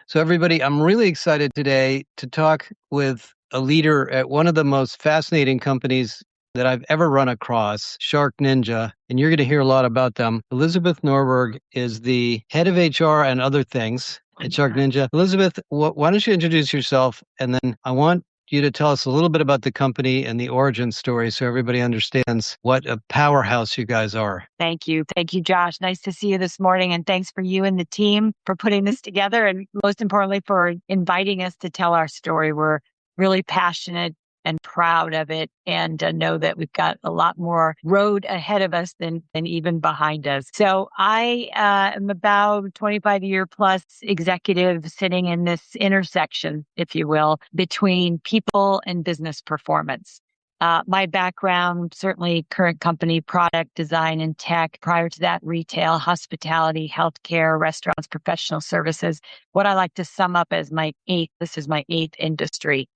So, everybody, I'm really excited today to talk with a leader at one of the most fascinating companies that I've ever run across, SharkNinja, and you're going to hear a lot about them. Elizabeth Norberg is the head of HR and other things at SharkNinja. Elizabeth, why don't you introduce yourself, and then I want you to tell us a little bit about the company and the origin story so everybody understands what a powerhouse you guys are. Thank you. Thank you, Josh. Nice to see you this morning. And thanks for you and the team for putting this together. And most importantly, for inviting us to tell our story. We're really passionate and proud of it, and know that we've got a lot more road ahead of us than even behind us. So I am about 25-year plus executive sitting in this intersection, if you will, between people and business performance. My background, certainly current company, product design and tech. Prior to that, retail, hospitality, healthcare, restaurants, professional services. What I like to sum up as this is my eighth industry.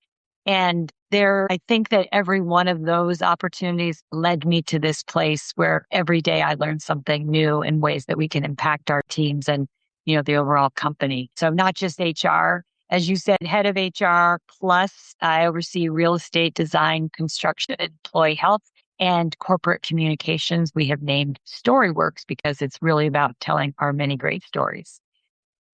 And I think that every one of those opportunities led me to this place where every day I learn something new in ways that we can impact our teams and, the overall company. So not just HR, as you said, head of HR, plus I oversee real estate design, construction, employee health, and corporate communications. We have named StoryWorks because it's really about telling our many great stories.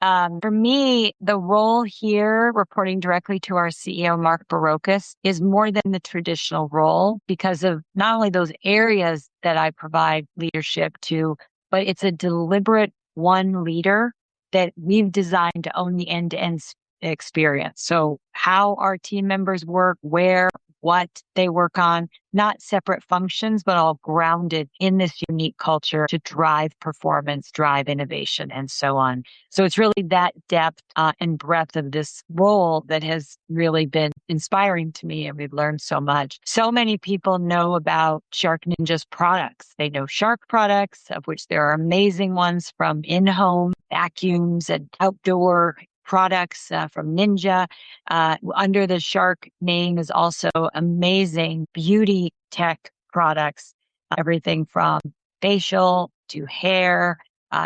For me, the role here, reporting directly to our CEO, Mark Barocas, is more than the traditional role because of not only those areas that I provide leadership to, but it's a deliberate one leader that we've designed to own the end-to-end experience. So how our team members work, where, what they work on, not separate functions, but all grounded in this unique culture to drive performance, drive innovation, and so on. So it's really that depth and breadth of this role that has really been inspiring to me, and we've learned so much. So many people know about SharkNinja's products. They know Shark products, of which there are amazing ones from in-home vacuums and outdoor products from Ninja. Under the Shark name is also amazing beauty tech products, everything from facial to hair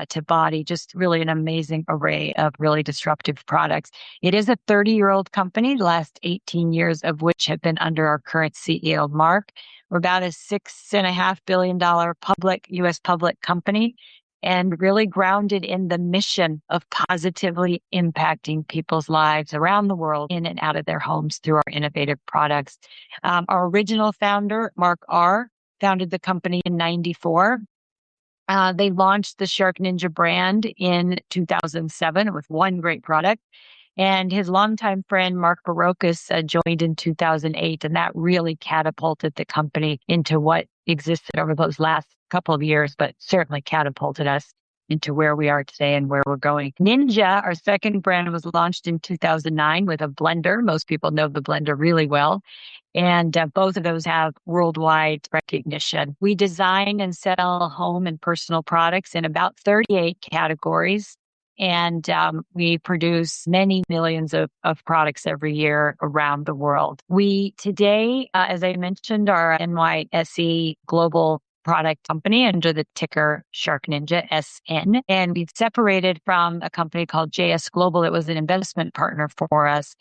to body, just really an amazing array of really disruptive products. It is a 30-year-old company, the last 18 years of which have been under our current CEO, Mark. We're about a $6.5 billion U.S. public company, and really grounded in the mission of positively impacting people's lives around the world in and out of their homes through our innovative products. Our original founder, Mark R., founded the company in 1994. They launched the SharkNinja brand in 2007 with one great product. And his longtime friend, Mark Barocas, joined in 2008, and that really catapulted the company into what existed over those last couple of years, but certainly catapulted us into where we are today and where we're going. Ninja, our second brand, was launched in 2009 with a blender. Most people know the blender really well. And both of those have worldwide recognition. We design and sell home and personal products in about 38 categories. And we produce many millions of products every year around the world. We today, as I mentioned, are NYSE global product company under the ticker SharkNinja, SN. And we've separated from a company called JS Global that was an investment partner for us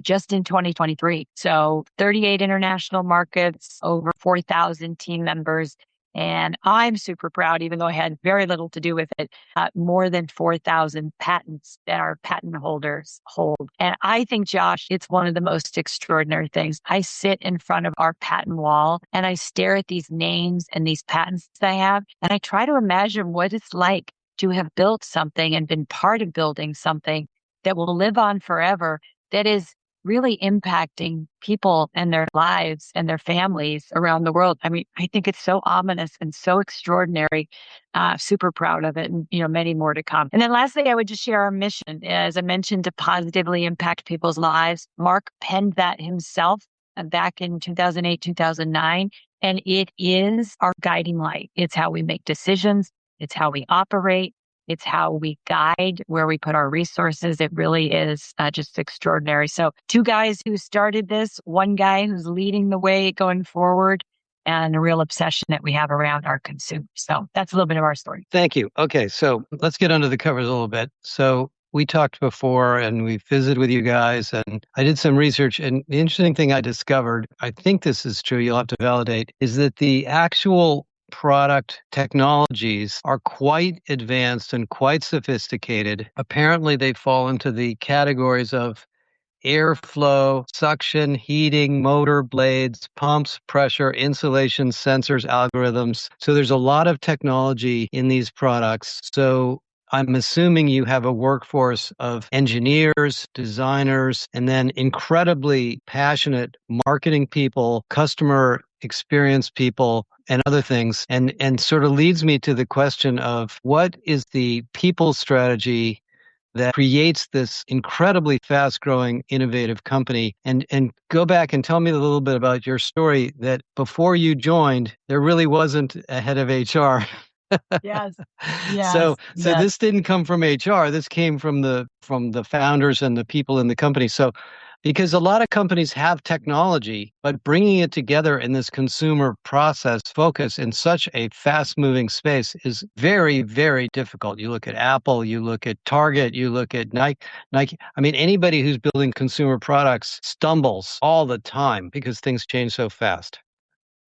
just in 2023. So 38 international markets, over 4,000 team members. And I'm super proud, even though I had very little to do with it, more than 4,000 patents that our patent holders hold. And I think, Josh, it's one of the most extraordinary things. I sit in front of our patent wall and I stare at these names and these patents that I have, and I try to imagine what it's like to have built something and been part of building something that will live on forever, that is really impacting people and their lives and their families around the world. I mean, I think it's so ominous and so extraordinary. Super proud of it, and many more to come. And then lastly, I would just share our mission, as I mentioned, to positively impact people's lives. Mark penned that himself back in 2008, 2009, and it is our guiding light. It's how we make decisions. It's how we operate. It's how we guide where we put our resources. It really is just extraordinary. So 2 guys who started this, 1 guy who's leading the way going forward, and a real obsession that we have around our consumers. So that's a little bit of our story. Thank you. Okay, so let's get under the covers a little bit. So we talked before and we visited with you guys, and I did some research. And the interesting thing I discovered, I think this is true, you'll have to validate, is that the actual product technologies are quite advanced and quite sophisticated. Apparently, they fall into the categories of airflow, suction, heating, motor blades, pumps, pressure, insulation, sensors, algorithms. So there's a lot of technology in these products. So I'm assuming you have a workforce of engineers, designers, and then incredibly passionate marketing people, customer experience people, and other things. And sort of leads me to the question of what is the people strategy that creates this incredibly fast growing innovative company, and go back and tell me a little bit about your story, that before you joined there really wasn't a head of HR. Yes, So yes, so yes. this didn't come from HR. This came from the founders and the people in the company. So because a lot of companies have technology, but bringing it together in this consumer process focus in such a fast moving space is very, very difficult. You look at Apple, you look at Target, you look at Nike. I mean, anybody who's building consumer products stumbles all the time because things change so fast.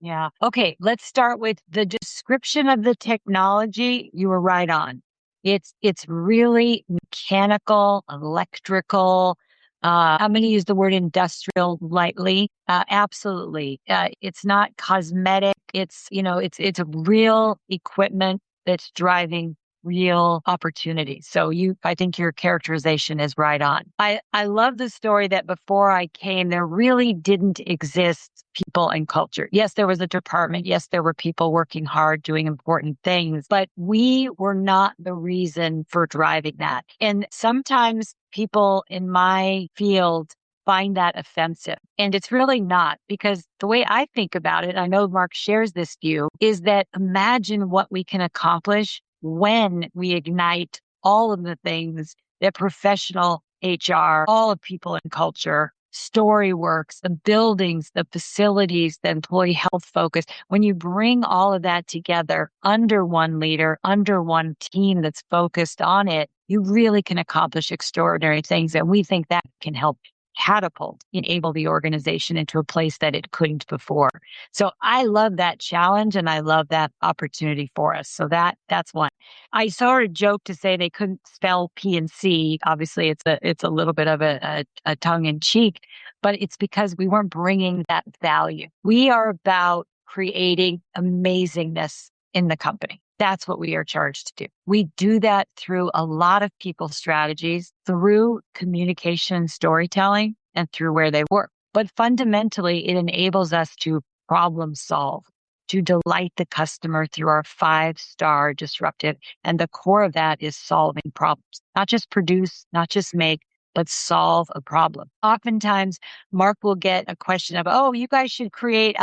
Yeah. Okay, let's start with the description of the technology. You were right on. It's really mechanical, electrical. I'm going to use the word industrial lightly. Absolutely. It's not cosmetic. It's a real equipment that's driving real opportunities. So I think your characterization is right on. I love the story that before I came, there really didn't exist people and culture. Yes, there was a department. Yes, there were people working hard, doing important things, but we were not the reason for driving that. And sometimes people in my field find that offensive. And it's really not, because the way I think about it, I know Mark shares this view, is that imagine what we can accomplish when we ignite all of the things that professional HR, all of people in culture, StoryWorks, the buildings, the facilities, the employee health focus. When you bring all of that together under one leader, under one team that's focused on it, you really can accomplish extraordinary things. And we think that can help catapult, enable the organization into a place that it couldn't before. So I love that challenge and I love that opportunity for us. So that's one. I sort of joke to say they couldn't spell P&C. Obviously, it's a little bit of a tongue in cheek, but it's because we weren't bringing that value. We are about creating amazingness in the company. That's what we are charged to do. We do that through a lot of people strategies, through communication and storytelling, and through where they work. But fundamentally, it enables us to problem solve, to delight the customer through our 5-star disruptive. And the core of that is solving problems, not just produce, not just make, but solve a problem. Oftentimes, Mark will get a question of, oh, you guys should create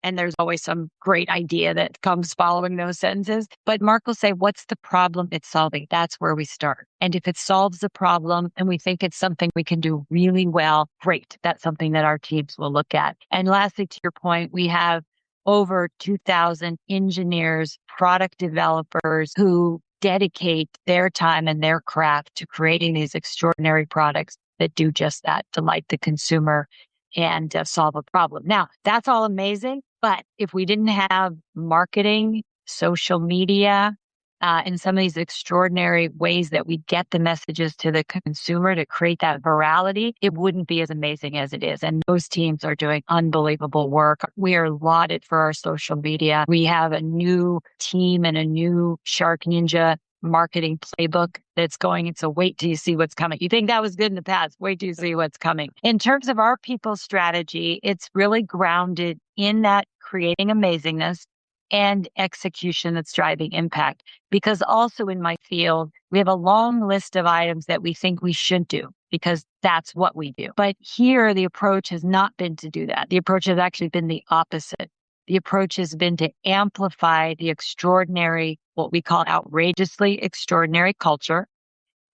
and there's always some great idea that comes following those sentences. But Mark will say, what's the problem it's solving? That's where we start. And if it solves the problem and we think it's something we can do really well, great. That's something that our teams will look at. And lastly, to your point, we have over 2,000 engineers, product developers who dedicate their time and their craft to creating these extraordinary products that do just that, delight the consumer and solve a problem. Now, that's all amazing. But if we didn't have marketing, social media, and some of these extraordinary ways that we get the messages to the consumer to create that virality, it wouldn't be as amazing as it is. And those teams are doing unbelievable work. We are lauded for our social media. We have a new team and a new SharkNinja marketing playbook that's going. It's a wait till you see what's coming. You think that was good in the past. Wait till you see what's coming. In terms of our people strategy, it's really grounded in that creating amazingness and execution that's driving impact. Because also in my field, we have a long list of items that we think we should do because that's what we do. But here, the approach has not been to do that. The approach has actually been the opposite. The approach has been to amplify the extraordinary, what we call outrageously extraordinary culture.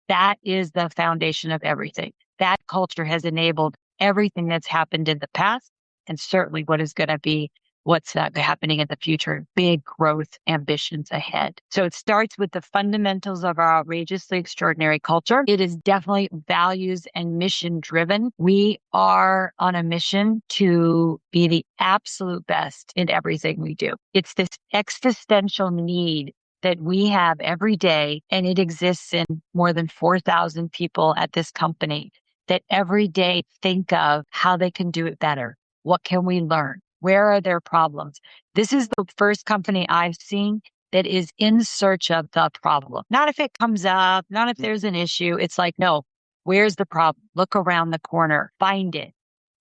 That is the foundation of everything. That culture has enabled everything that's happened in the past and certainly what is going to be what's happening in the future, big growth ambitions ahead. So it starts with the fundamentals of our outrageously extraordinary culture. It is definitely values and mission driven. We are on a mission to be the absolute best in everything we do. It's this existential need that we have every day, and it exists in more than 4,000 people at this company that every day think of how they can do it better. What can we learn? Where are their problems? This is the first company I've seen that is in search of the problem. Not if it comes up, not if there's an issue. It's like, no, where's the problem? Look around the corner, find it,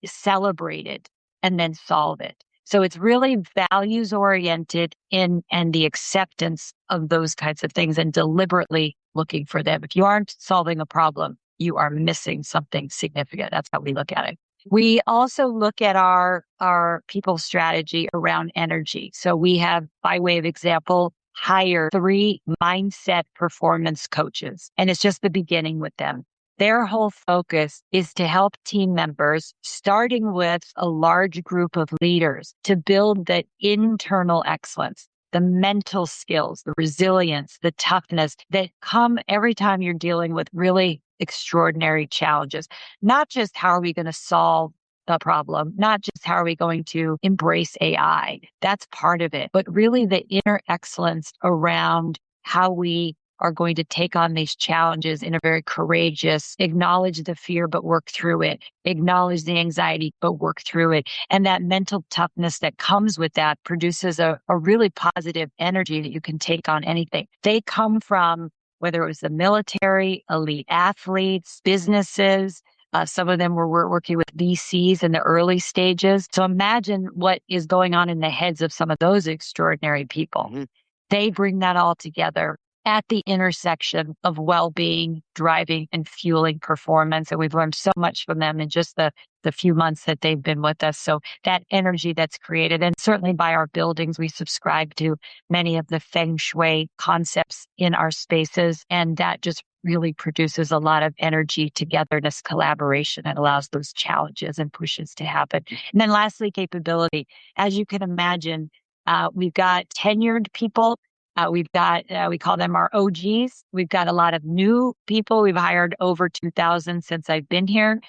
celebrate it, and then solve it. So it's really values oriented and the acceptance of those kinds of things and deliberately looking for them. If you aren't solving a problem, you are missing something significant. That's how we look at it. We also look at our people strategy around energy. So we have, by way of example, hired 3 mindset performance coaches, and it's just the beginning with them. Their whole focus is to help team members, starting with a large group of leaders, to build the internal excellence, the mental skills, the resilience, the toughness that come every time you're dealing with really extraordinary challenges. Not just how are we going to solve the problem, not just how are we going to embrace AI. That's part of it, but really the inner excellence around how we are going to take on these challenges in a very courageous, acknowledge the fear, but work through it, acknowledge the anxiety, but work through it. And that mental toughness that comes with that produces a really positive energy that you can take on anything. They come from, whether it was the military, elite athletes, businesses. Some of them were working with VCs in the early stages. So imagine what is going on in the heads of some of those extraordinary people. Mm-hmm. They bring that all together at the intersection of well-being, driving, and fueling performance. And we've learned so much from them in just the few months that they've been with us. So that energy that's created, and certainly by our buildings, we subscribe to many of the feng shui concepts in our spaces. And that just really produces a lot of energy, togetherness, collaboration, and allows those challenges and pushes to happen. And then lastly, capability. As you can imagine, we've got tenured people. We've got, we call them our OGs. We've got a lot of new people. We've hired over 2,000 since I've been here.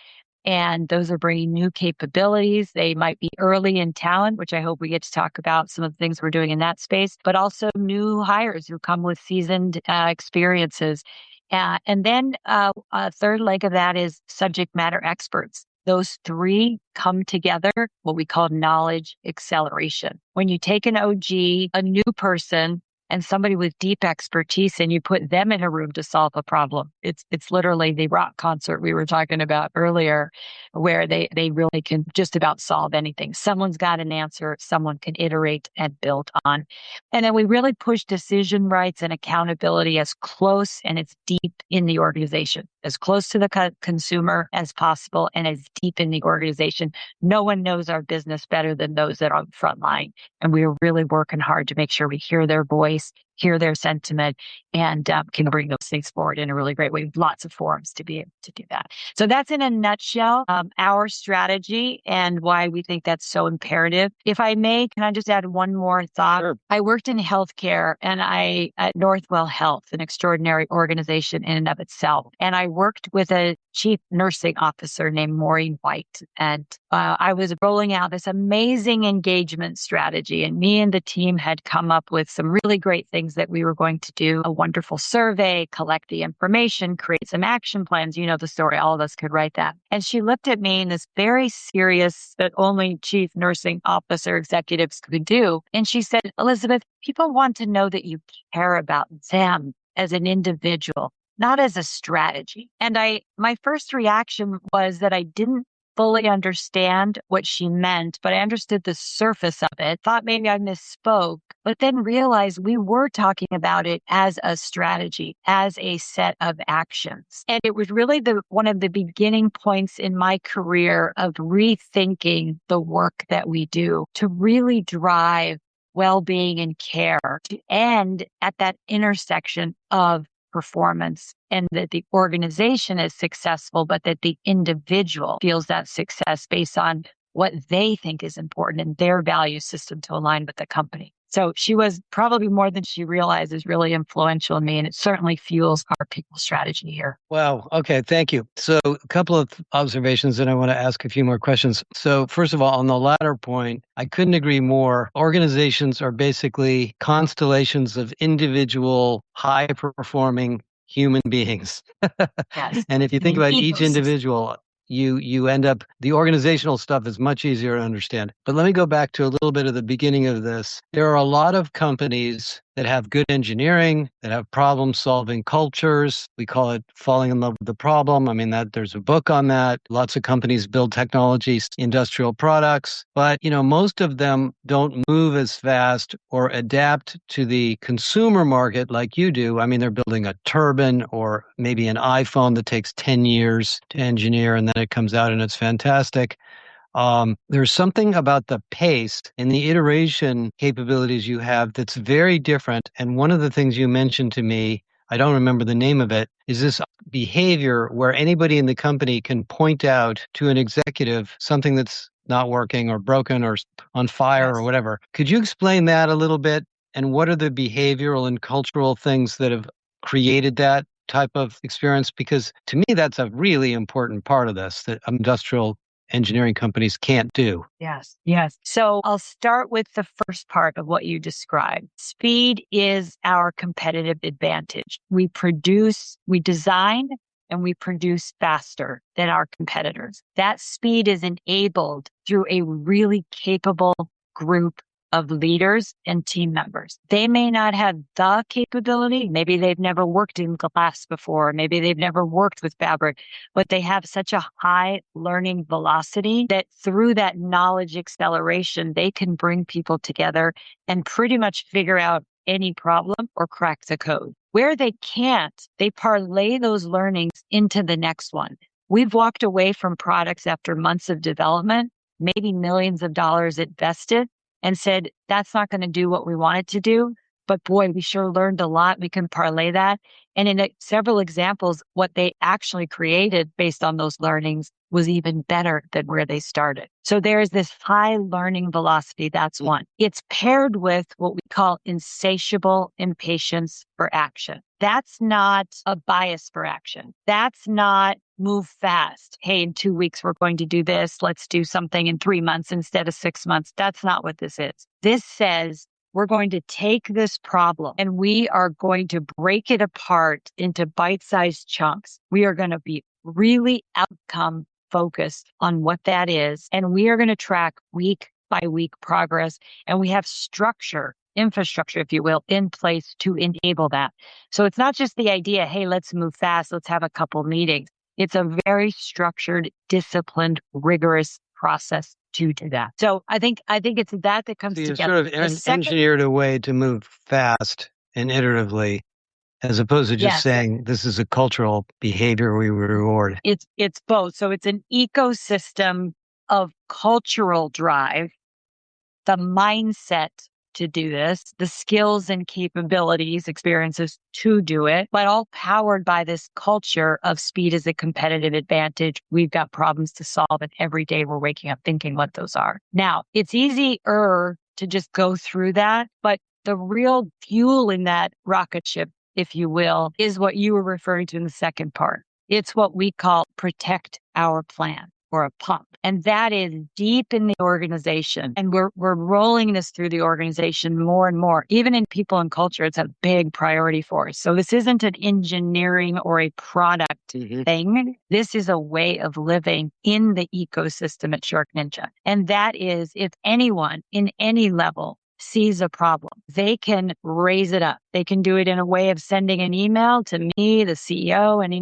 And those are bringing new capabilities. They might be early in talent, which I hope we get to talk about some of the things we're doing in that space, but also new hires who come with seasoned experiences. And then a third leg of that is subject matter experts. Those 3 come together, what we call knowledge acceleration. When you take an OG, a new person, and somebody with deep expertise, and you put them in a room to solve a problem. It's literally the rock concert we were talking about earlier, where they really can just about solve anything. Someone's got an answer, someone can iterate and build on. And then we really push decision rights and accountability as close and as deep in the organization, as close to the consumer as possible and as deep in the organization. No one knows our business better than those that are on the front line. And we are really working hard to make sure we hear their voice, hear their sentiment, and can bring those things forward in a really great way. Lots of forums to be able to do that. So that's in a nutshell, our strategy and why we think that's so imperative. If I may, can I just add one more thought? Sure. I worked in healthcare and at Northwell Health, an extraordinary organization in and of itself. And I worked with a chief nursing officer named Maureen White. And I was rolling out this amazing engagement strategy. And me and the team had come up with some really great things that we were going to do, a wonderful survey, collect the information, create some action plans. You know the story. All of us could write that. And she looked at me in this very serious, that only chief nursing officer executives could do. And she said, Elizabeth, people want to know that you care about them as an individual, not as a strategy. And my first reaction was that I didn't fully understand what she meant, but I understood the surface of it, thought maybe I misspoke, but then realized we were talking about it as a strategy, as a set of actions. And it was really one of the beginning points in my career of rethinking the work that we do to really drive well-being and care to end at that intersection of performance, and that the organization is successful, but that the individual feels that success based on what they think is important in their value system to align with the company. So she was probably more than she realizes really influential in me, and it certainly fuels our people strategy here. Wow. Okay. Thank you. So, a couple of observations, and I want to ask a few more questions. So, first of all, on the latter point, I couldn't agree more. Organizations are basically constellations of individual, high performing human beings. Yes. And if you And think an about each ecosystem. individual, you end up the organizational stuff is much easier to understand. But let me go back to a little bit of the beginning of this. There are a lot of companies that have good engineering, that have problem solving cultures. We call it falling in love with the problem. I mean, that there's a book on that. Lots of companies build technologies, industrial products, but most of them don't move as fast or adapt to the consumer market like you do. I mean, they're building a turbine or maybe an iPhone that takes 10 years to engineer and then it comes out and it's fantastic. There's something about the pace and the iteration capabilities you have that's very different. And one of the things you mentioned to me, I don't remember the name of it, is this behavior where anybody in the company can point out to an executive something that's not working or broken or on fire or Yes. whatever. Could you explain that a little bit? And what are the behavioral and cultural things that have created that type of experience? Because to me, that's a really important part of this that industrial engineering companies can't do. Yes. Yes. So I'll start with the first part of what you described. Speed is our competitive advantage. We design, and we produce faster than our competitors. That speed is enabled through a really capable group of leaders and team members. They may not have the capability. Maybe they've never worked in glass before. Maybe they've never worked with fabric, but they have such a high learning velocity that through that knowledge acceleration, they can bring people together and pretty much figure out any problem or crack the code. Where they can't, they parlay those learnings into the next one. We've walked away from products after months of development, maybe millions of dollars invested, and said, that's not going to do what we want it to do. But boy, we sure learned a lot. We can parlay that. And in several examples, what they actually created based on those learnings was even better than where they started. So there's this high learning velocity. That's one. It's paired with what we call insatiable impatience for action. That's not a bias for action. That's not move fast. Hey, in 2 weeks, we're going to do this. Let's do something in 3 months instead of 6 months. That's not what this is. This says we're going to take this problem and we are going to break it apart into bite-sized chunks. We are going to be really outcome focused on what that is. And we are going to track week by week progress. And we have infrastructure, if you will, in place to enable that. So it's not just the idea, hey, let's move fast. Let's have a couple meetings. It's a very structured, disciplined, rigorous process to do that. So I think it's that comes So you together. sort of engineered a way to move fast and iteratively, as opposed to just Yes. saying this is a cultural behavior we reward. It's both. So it's an ecosystem of cultural drive, the mindset to do this, the skills and capabilities, experiences to do it, but all powered by this culture of speed as a competitive advantage. We've got problems to solve, and every day we're waking up thinking what those are. Now, it's easier to just go through that, but the real fuel in that rocket ship, if you will, is what you were referring to in the second part. It's what we call protect our plan, or a pump. And that is deep in the organization. And we're rolling this through the organization more and more. Even in people and culture, it's a big priority for us. So this isn't an engineering or a product thing. This is a way of living in the ecosystem at SharkNinja. And that is, if anyone in any level sees a problem, they can raise it up. They can do it in a way of sending an email to me, the CEO, any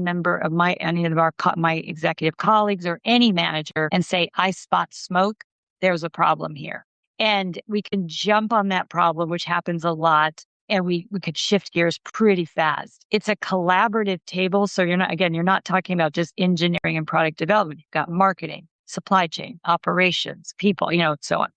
of my executive colleagues, or any manager, and say, I spot smoke. There's a problem here. And we can jump on that problem, which happens a lot. And we could shift gears pretty fast. It's a collaborative table. So you're not talking about just engineering and product development. You've got marketing, supply chain, operations, people, so on.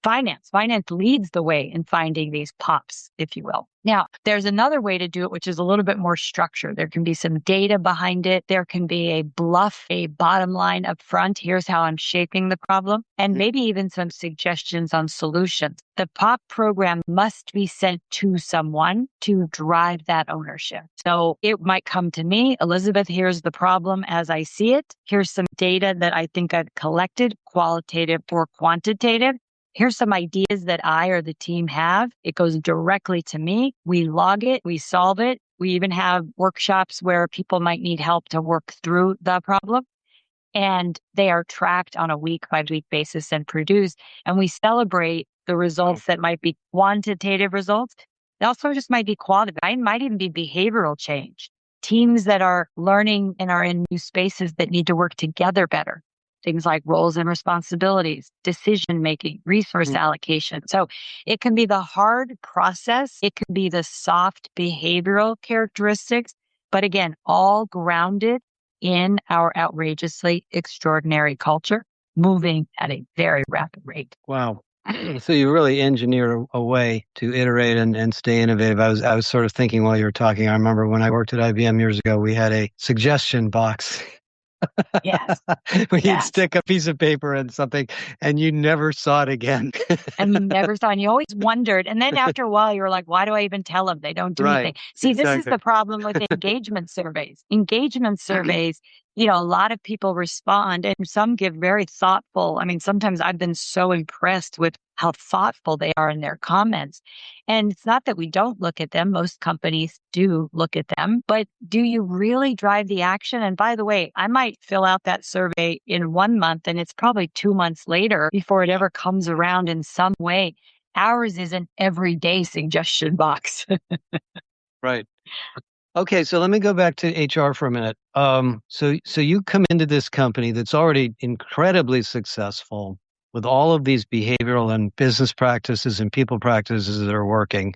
Finance leads the way in finding these pops, if you will. Now, there's another way to do it, which is a little bit more structured. There can be some data behind it. There can be a bluff, a bottom line up front. Here's how I'm shaping the problem, and maybe even some suggestions on solutions. The POP program must be sent to someone to drive that ownership. So it might come to me, Elizabeth, here's the problem as I see it. Here's some data that I think I've collected, qualitative or quantitative. Here's some ideas that I or the team have. It goes directly to me. We log it. We solve it. We even have workshops where people might need help to work through the problem. And they are tracked on a week by week basis and produced. And we celebrate the results that might be quantitative results. It also just might be qualitative. It might even be behavioral change. Teams that are learning and are in new spaces that need to work together better. Things like roles and responsibilities, decision-making, resource allocation. So it can be the hard process. It can be the soft behavioral characteristics, but again, all grounded in our outrageously extraordinary culture, moving at a very rapid rate. Wow. So you really engineer a way to iterate and stay innovative. I was sort of thinking while you were talking, I remember when I worked at IBM years ago, we had a suggestion box. Yes. Where you'd stick a piece of paper in something and you never saw it again. And you never saw, and you always wondered. And then after a while, you were like, why do I even tell them? They don't do anything. See, this is the problem with engagement surveys. Engagement surveys, a lot of people respond and some give very thoughtful. I mean, sometimes I've been so impressed with how thoughtful they are in their comments. And it's not that we don't look at them. Most companies do look at them, but do you really drive the action? And by the way, I might fill out that survey in 1 month and it's probably 2 months later before it ever comes around in some way. Ours is an everyday suggestion box. Right. Okay, so let me go back to HR for a minute. So you come into this company that's already incredibly successful with all of these behavioral and business practices and people practices that are working.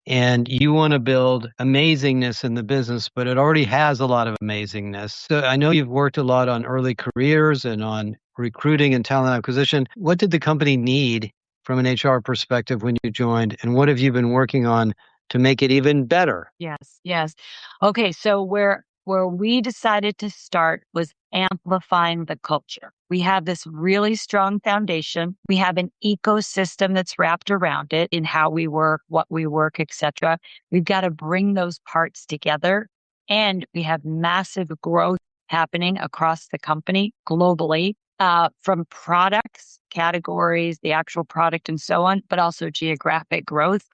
And you want to build amazingness in the business, but it already has a lot of amazingness. So I know you've worked a lot on early careers and on recruiting and talent acquisition. What did the company need from an HR perspective when you joined? And what have you been working on to make it even better? Yes. Okay, so where we decided to start was amplifying the culture. We have this really strong foundation. We have an ecosystem that's wrapped around it in how we work, what we work, etc. We've got to bring those parts together. And we have massive growth happening across the company globally, from products, categories, the actual product and so on, but also geographic growth.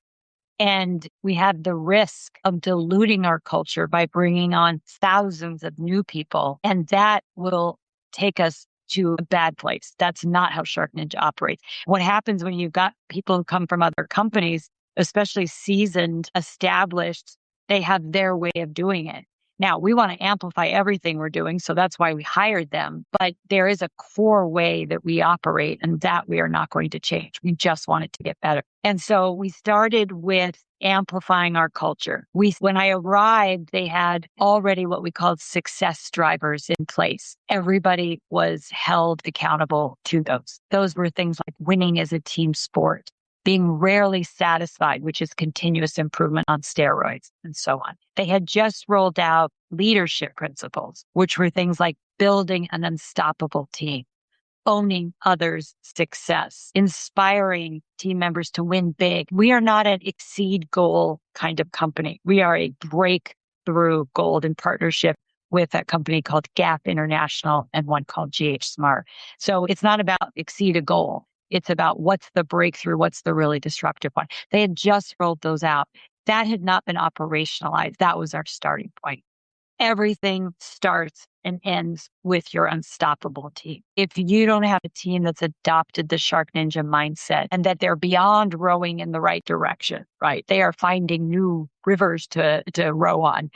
And we have the risk of diluting our culture by bringing on thousands of new people. And that will take us to a bad place. That's not how SharkNinja operates. What happens when you've got people who come from other companies, especially seasoned, established, they have their way of doing it. Now, we want to amplify everything we're doing, so that's why we hired them. But there is a core way that we operate, and that we are not going to change. We just want it to get better. And so we started with amplifying our culture. When I arrived, they had already what we called success drivers in place. Everybody was held accountable to those. Those were things like winning as a team sport, being rarely satisfied, which is continuous improvement on steroids, and so on. They had just rolled out leadership principles, which were things like building an unstoppable team, owning others' success, inspiring team members to win big. We are not an exceed goal kind of company. We are a breakthrough gold in partnership with a company called Gap International and one called GH Smart. So it's not about exceed a goal. It's about what's the breakthrough, what's the really disruptive one. They had just rolled those out. That had not been operationalized. That was our starting point. Everything starts and ends with your unstoppable team. If you don't have a team that's adopted the SharkNinja mindset and that they're beyond rowing in the right direction, right? They are finding new rivers to row on,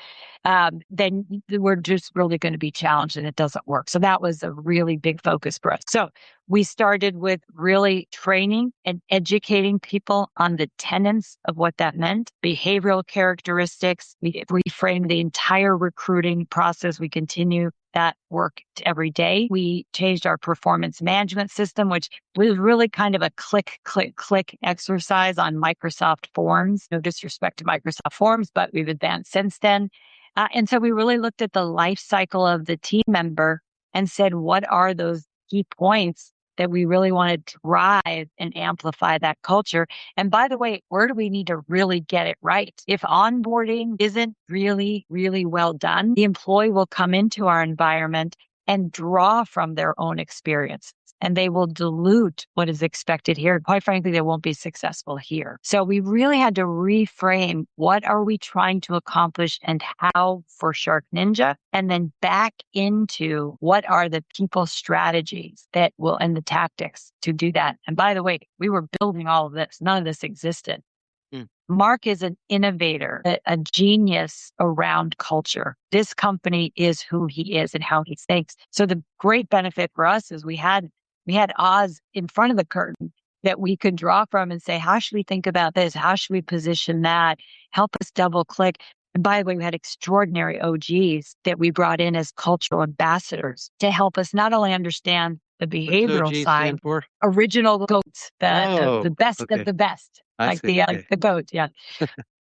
then we're just really going to be challenged and it doesn't work. So that was a really big focus for us. So we started with really training and educating people on the tenets of what that meant, behavioral characteristics. We reframed the entire recruiting process. We continue that worked every day. We changed our performance management system, which was really kind of a click, click, click exercise on Microsoft Forms. No disrespect to Microsoft Forms, but we've advanced since then. And so we really looked at the life cycle of the team member and said, what are those key points that we really want to drive and amplify that culture? And by the way, where do we need to really get it right? If onboarding isn't really, really well done, the employee will come into our environment and draw from their own experience, and they will dilute what is expected here. Quite frankly, they won't be successful here. So we really had to reframe what are we trying to accomplish and how for SharkNinja, and then back into what are the people strategies that will and the tactics to do that. And by the way, we were building all of this. None of this existed. Mark is an innovator, a genius around culture. This company is who he is and how he thinks. So the great benefit for us is we had Oz in front of the curtain that we could draw from and say, how should we think about this? How should we position that? Help us double click. And by the way, we had extraordinary OGs that we brought in as cultural ambassadors to help us not only understand the behavioral side, original goats, the best of the best. Like the goat, yeah.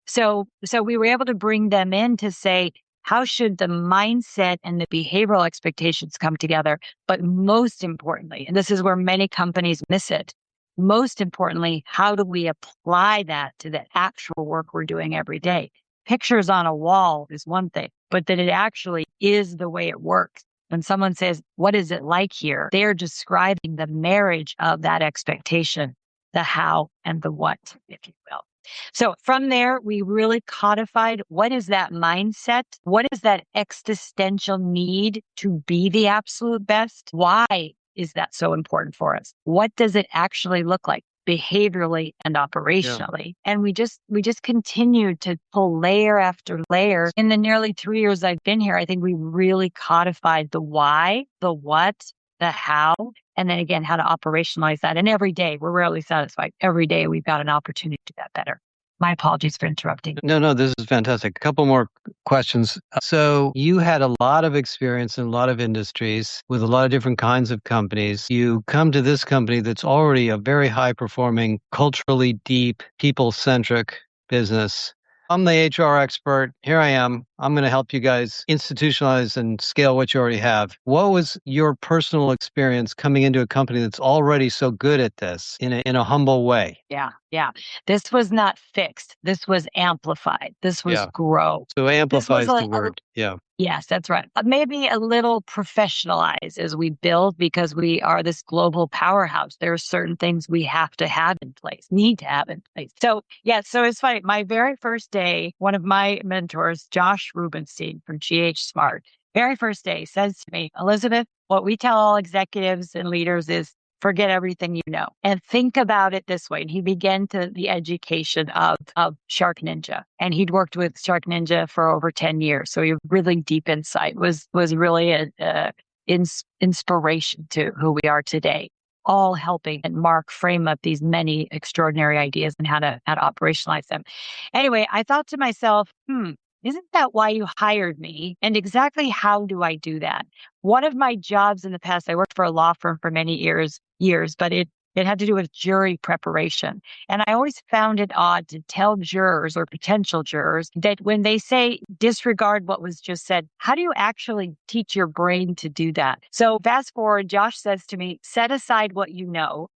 So we were able to bring them in to say, how should the mindset and the behavioral expectations come together? But most importantly, and this is where many companies miss it, most importantly, how do we apply that to the actual work we're doing every day? Pictures on a wall is one thing, but that it actually is the way it works. When someone says, what is it like here? They're describing the marriage of that expectation, the how and the what, if you will. So from there, we really codified what is that mindset? What is that existential need to be the absolute best? Why is that so important for us? What does it actually look like behaviorally and operationally? Yeah. And we just continued to pull layer after layer. In the nearly 3 years I've been here, I think we really codified the why, the what, the how, and then again, how to operationalize that. And every day, we're rarely satisfied. Every day, we've got an opportunity to do that better. My apologies for interrupting. No, this is fantastic. A couple more questions. So you had a lot of experience in a lot of industries with a lot of different kinds of companies. You come to this company that's already a very high performing, culturally deep, people centric business. I'm the HR expert. Here I am. I'm going to help you guys institutionalize and scale what you already have. What was your personal experience coming into a company that's already so good at this in a humble way? Yeah. This was not fixed. This was amplified. This was grow. So amplify is the word. Yeah. Yes, that's right. Maybe a little professionalized as we build, because we are this global powerhouse. There are certain things we have to have in place, need to have in place. So it's funny. My very first day, one of my mentors, Josh Rubenstein from GH Smart, very first day says to me, Elizabeth, what we tell all executives and leaders is forget everything you know and think about it this way. And he began the education of SharkNinja, and he'd worked with SharkNinja for over 10 years. So he had really deep insight, was really an inspiration to who we are today, all helping and Mark frame up these many extraordinary ideas and how to operationalize them. Anyway, I thought to myself, isn't that why you hired me? And exactly how do I do that? One of my jobs in the past, I worked for a law firm for many years, but it had to do with jury preparation. And I always found it odd to tell jurors or potential jurors that when they say disregard what was just said, how do you actually teach your brain to do that? So fast forward, Josh says to me, set aside what you know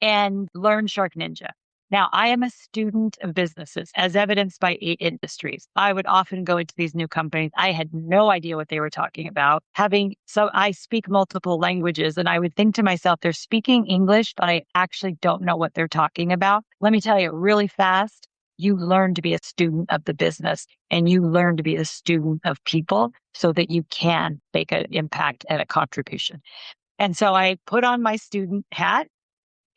and learn SharkNinja. Now, I am a student of businesses, as evidenced by 8 industries. I would often go into these new companies. I had no idea what they were talking about. So I speak multiple languages, and I would think to myself, they're speaking English, but I actually don't know what they're talking about. Let me tell you really fast, you learn to be a student of the business, and you learn to be a student of people so that you can make an impact and a contribution. And so I put on my student hat.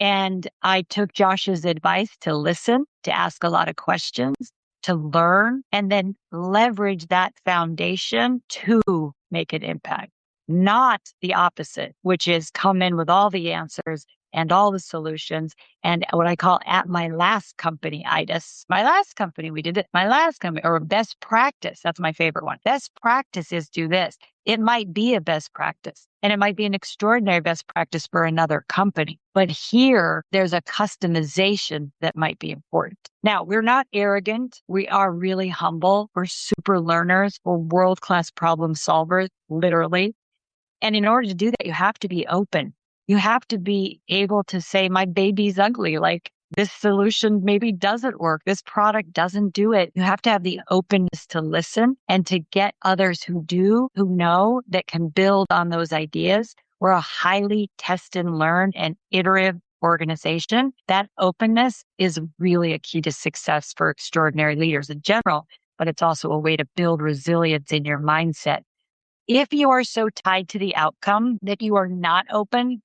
And I took Josh's advice to listen, to ask a lot of questions, to learn, and then leverage that foundation to make an impact. Not the opposite, which is come in with all the answers and all the solutions. And what I call at my last company, IDIS, my last company, we did it, my last company, or best practice. That's my favorite one. Best practice is do this. It might be a best practice and it might be an extraordinary best practice for another company. But here, there's a customization that might be important. Now, we're not arrogant. We are really humble. We're super learners. We're world-class problem solvers, literally. And in order to do that, you have to be open. You have to be able to say, my baby's ugly. Like this solution maybe doesn't work. This product doesn't do it. You have to have the openness to listen and to get others who do, who know, that can build on those ideas. We're a highly test and learn and iterative organization. That openness is really a key to success for extraordinary leaders in general, but it's also a way to build resilience in your mindset. If you are so tied to the outcome that you are not open,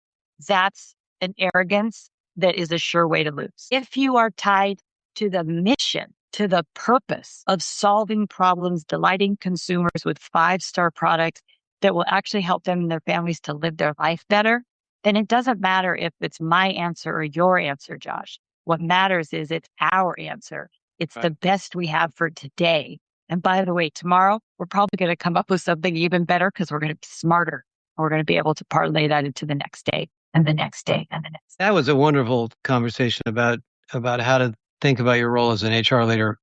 that's an arrogance that is a sure way to lose. If you are tied to the mission, to the purpose of solving problems, delighting consumers with 5-star products that will actually help them and their families to live their life better, then it doesn't matter if it's my answer or your answer, Josh. What matters is it's our answer. It's the best we have for today. And by the way, tomorrow, we're probably going to come up with something even better because we're going to be smarter. And we're going to be able to parlay that into the next day and the next day and the next day. That was a wonderful conversation about how to think about your role as an HR leader.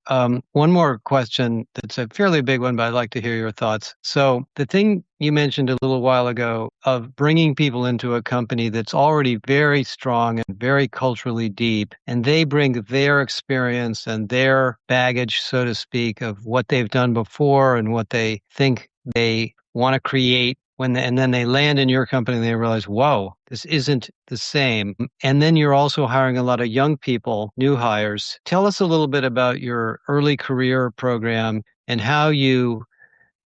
One more question that's a fairly big one, but I'd like to hear your thoughts. So the thing you mentioned a little while ago of bringing people into a company that's already very strong and very culturally deep, and they bring their experience and their baggage, so to speak, of what they've done before and what they think they want to create. And then they land in your company and they realize, whoa, this isn't the same. And then you're also hiring a lot of young people, new hires. Tell us a little bit about your early career program and how you,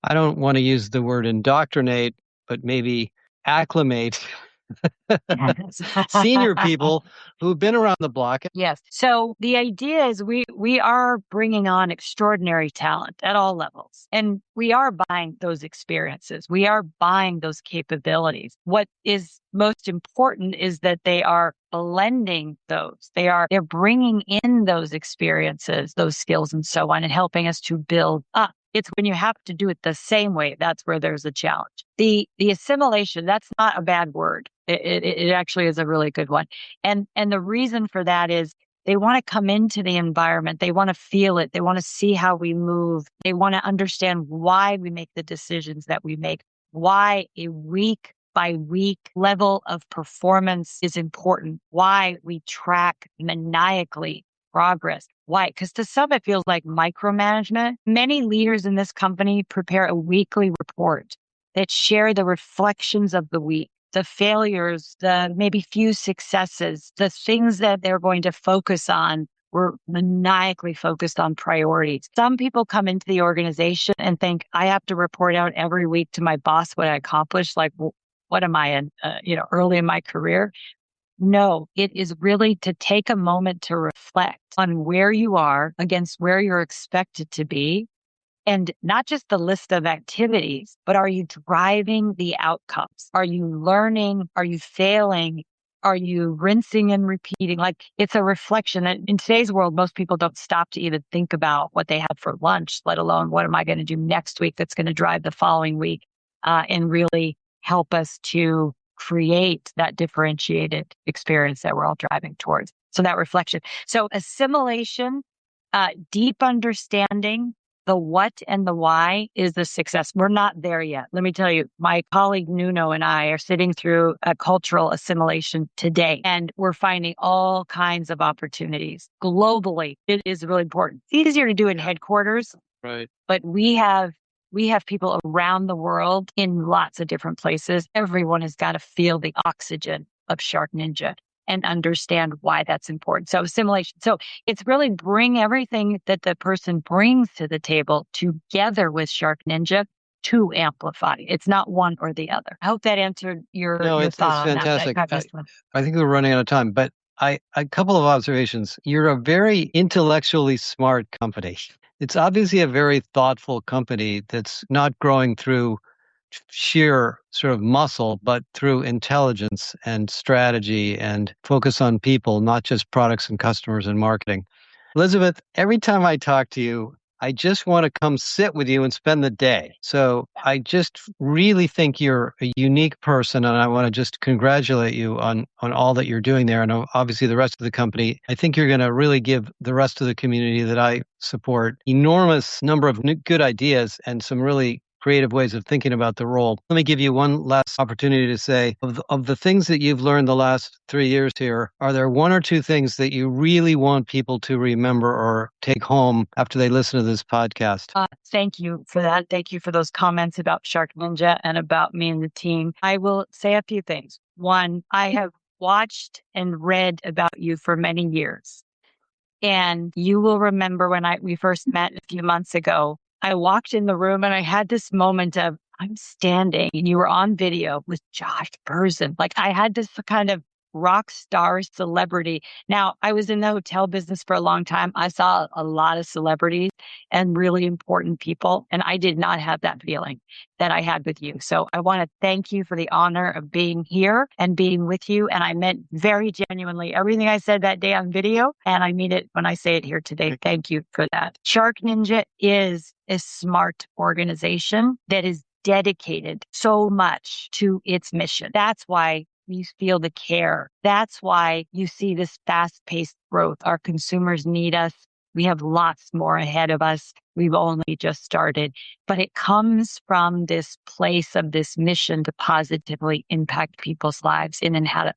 I don't want to use the word indoctrinate, but maybe acclimate senior people who've been around the block. Yes. So the idea is we are bringing on extraordinary talent at all levels, and we are buying those experiences. We are buying those capabilities. What is most important is that they are blending those. They're bringing in those experiences, those skills, and so on, and helping us to build up. It's when you have to do it the same way, that's where there's a challenge. The assimilation, that's not a bad word. It actually is a really good one. And the reason for that is they want to come into the environment. They want to feel it. They want to see how we move. They want to understand why we make the decisions that we make, why a week by week level of performance is important, why we track maniacally progress. Why? Because to some, it feels like micromanagement. Many leaders in this company prepare a weekly report that share the reflections of the week, the failures, the maybe few successes, the things that they're going to focus on. We're maniacally focused on priorities. Some people come into the organization and think, I have to report out every week to my boss what I accomplished. Like, what am I in, early in my career? No, it is really to take a moment to reflect on where you are against where you're expected to be. And not just the list of activities, but are you driving the outcomes? Are you learning? Are you failing? Are you rinsing and repeating? Like, it's a reflection that in today's world, most people don't stop to even think about what they had for lunch, let alone what am I going to do next week that's going to drive the following week, and really help us to create that differentiated experience that we're all driving towards. So that reflection. So assimilation, deep understanding, the what and the why is the success. We're not there yet. Let me tell you, my colleague Nuno and I are sitting through a cultural assimilation today, and we're finding all kinds of opportunities globally. It is really important. It's easier to do in headquarters, Right. But we have people around the world in lots of different places. Everyone has got to feel the oxygen of SharkNinja and understand why that's important. So assimilation. So it's really bring everything that the person brings to the table together with SharkNinja to amplify. It's not one or the other. I hope that answered your It's thought on fantastic. that. I think we're running out of time, but a couple of observations. You're a very intellectually smart company. It's obviously a very thoughtful company that's not growing through sheer sort of muscle, but through intelligence and strategy and focus on people, not just products and customers and marketing. Elizabeth, every time I talk to you, I just want to come sit with you and spend the day. So I just really think you're a unique person, and I want to just congratulate you on all that you're doing there, and obviously the rest of the company. I think you're going to really give the rest of the community that I support enormous number of good ideas and some really creative ways of thinking about the role. Let me give you one last opportunity to say, of the things that you've learned the last 3 years here, are there one or two things that you really want people to remember or take home after they listen to this podcast? Thank you for that. Thank you for those comments about SharkNinja and about me and the team. I will say a few things. One, I have watched and read about you for many years. And you will remember when we first met a few months ago, I walked in the room and I had this moment of, I'm standing and you were on video with Josh Burson. Like I had this kind of rock star celebrity. Now, I was in the hotel business for a long time. I saw a lot of celebrities and really important people, and I did not have that feeling that I had with you. So I want to thank you for the honor of being here and being with you. And I meant very genuinely everything I said that day on video, and I mean it when I say it here today. Thank you for that. SharkNinja is a smart organization that is dedicated so much to its mission. That's why you feel the care. That's why you see this fast-paced growth. Our consumers need us. We have lots more ahead of us. We've only just started, but it comes from this place of this mission to positively impact people's lives in and out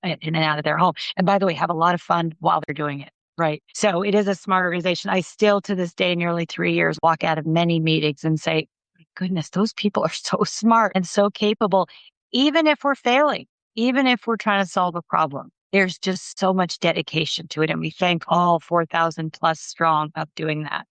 of their home. And by the way, have a lot of fun while they're doing it. Right. So it is a smart organization. I still, to this day, nearly 3 years, walk out of many meetings and say, my goodness, those people are so smart and so capable, even if we're failing. Even if we're trying to solve a problem, there's just so much dedication to it. And we thank all 4,000 plus strong of doing that.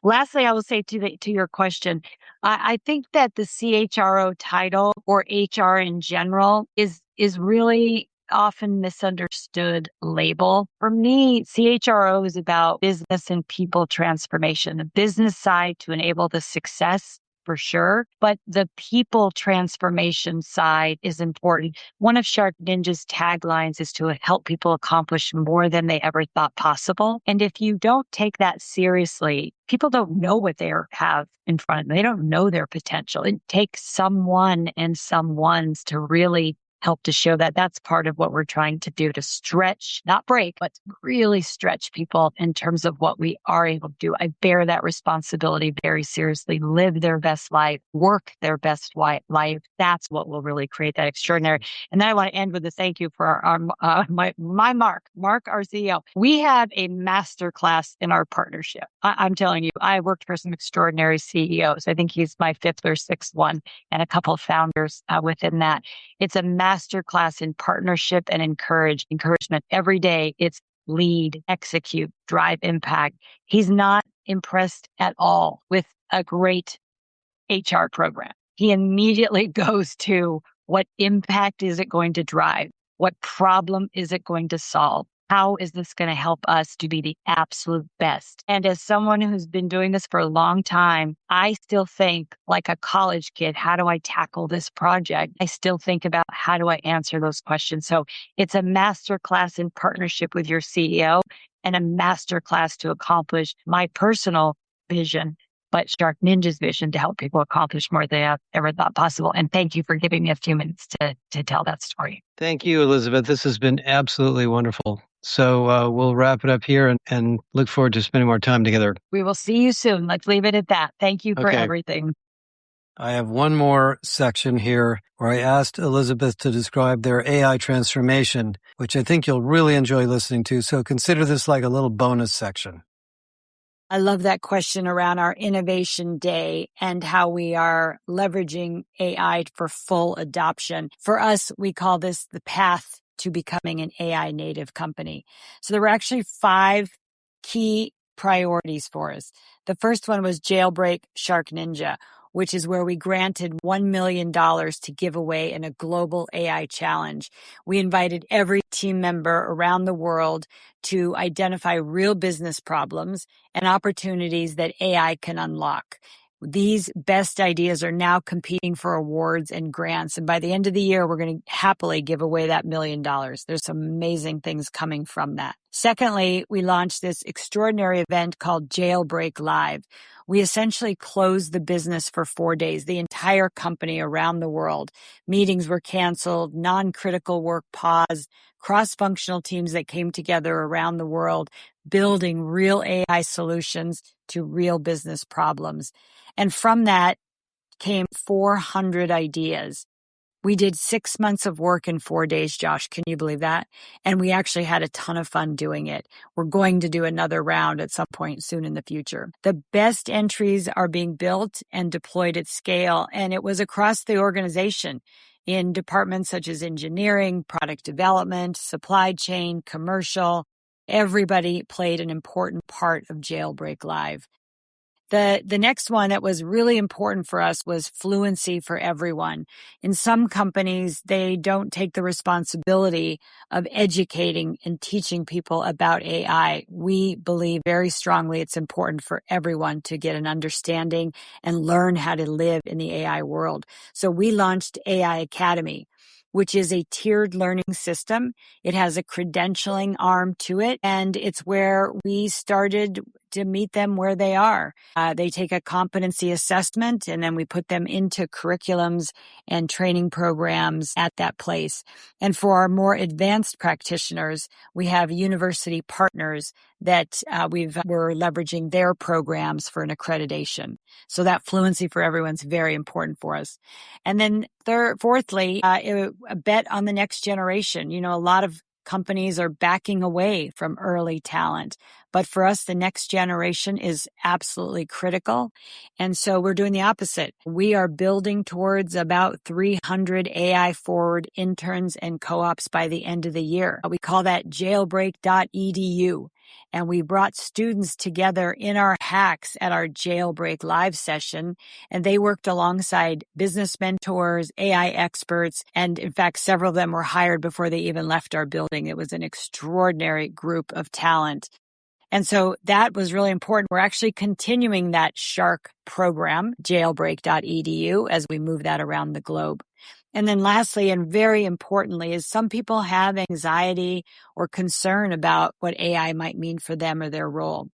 Lastly, I will say to your question, I think that the CHRO title or HR in general is really often misunderstood label. For me, CHRO is about business and people transformation, the business side to enable the success for sure, but the people transformation side is important. One of SharkNinja's taglines is to help people accomplish more than they ever thought possible. And if you don't take that seriously, people don't know what they have in front of them. They don't know their potential. It takes someone and someones to really help to show that. That's part of what we're trying to do, to stretch, not break, but really stretch people in terms of what we are able to do. I bear that responsibility very seriously. Live their best life, work their best life. That's what will really create that extraordinary. And then I want to end with a thank you for my Mark, our CEO. We have a masterclass in our partnership. I'm telling you, I worked for some extraordinary CEOs. I think he's my fifth or sixth one, and a couple of founders within that. It's a masterclass in partnership and encouragement. Every day it's lead, execute, drive impact. He's not impressed at all with a great HR program. He immediately goes to what impact is it going to drive? What problem is it going to solve? How is this going to help us to be the absolute best? And as someone who's been doing this for a long time, I still think like a college kid, how do I tackle this project? I still think about how do I answer those questions? So it's a masterclass in partnership with your CEO and a masterclass to accomplish my personal vision, but SharkNinja's vision to help people accomplish more than they have ever thought possible. And thank you for giving me a few minutes to tell that story. Thank you, Elizabeth. This has been absolutely wonderful. So we'll wrap it up here and look forward to spending more time together. We will see you soon. Let's leave it at that. Thank you for everything. I have one more section here where I asked Elizabeth to describe their AI transformation, which I think you'll really enjoy listening to. So consider this like a little bonus section. I love that question around our innovation day and how we are leveraging AI for full adoption. For us, we call this the path to becoming an AI native company. So there were actually 5 key priorities for us. The first one was jailbreak SharkNinja, which is where we granted $1 million to give away in a global AI challenge. We invited every team member around the world to identify real business problems and opportunities that AI can unlock. These best ideas are now competing for awards and grants. And by the end of the year, we're going to happily give away that $1 million. There's some amazing things coming from that. Secondly, we launched this extraordinary event called Jailbreak Live. We essentially closed the business for 4 days, the entire company around the world. Meetings were canceled, non-critical work paused, cross-functional teams that came together around the world, building real AI solutions to real business problems. And from that came 400 ideas. We did 6 months of work in 4 days, Josh. Can you believe that? And we actually had a ton of fun doing it. We're going to do another round at some point soon in the future. The best entries are being built and deployed at scale, and it was across the organization in departments such as engineering, product development, supply chain, commercial. Everybody played an important part of Jailbreak Live. The next one that was really important for us was fluency for everyone. In some companies, they don't take the responsibility of educating and teaching people about AI. We believe very strongly it's important for everyone to get an understanding and learn how to live in the AI world. So we launched AI Academy, which is a tiered learning system. It has a credentialing arm to it, and it's where we started to meet them where they are. They take a competency assessment, and then we put them into curriculums and training programs at that place. And for our more advanced practitioners, we have university partners that we're leveraging their programs for an accreditation. So that fluency for everyone's very important for us. And then fourthly, a bet on the next generation. You know, a lot of companies are backing away from early talent. But for us, the next generation is absolutely critical. And so we're doing the opposite. We are building towards about 300 AI forward interns and co-ops by the end of the year. We call that jailbreak.edu. And we brought students together in our hacks at our Jailbreak Live session, and they worked alongside business mentors, AI experts, and in fact, several of them were hired before they even left our building. It was an extraordinary group of talent. And so that was really important. We're actually continuing that Shark program, jailbreak.edu, as we move that around the globe. And then lastly, and very importantly, is some people have anxiety or concern about what AI might mean for them or their role.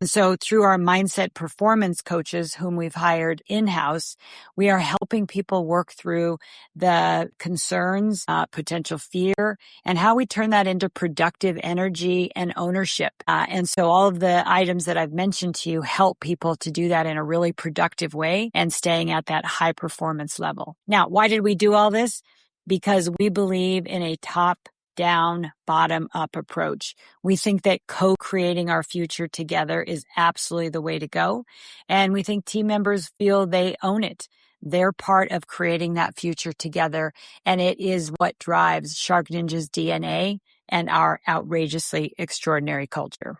And so through our mindset performance coaches, whom we've hired in-house, we are helping people work through the concerns, potential fear, and how we turn that into productive energy and ownership. And so all of the items that I've mentioned to you help people to do that in a really productive way and staying at that high performance level. Now, why did we do all this? Because we believe in a top-down, bottom-up approach. We think that co-creating our future together is absolutely the way to go. And we think team members feel they own it. They're part of creating that future together. And it is what drives SharkNinja's DNA and our outrageously extraordinary culture.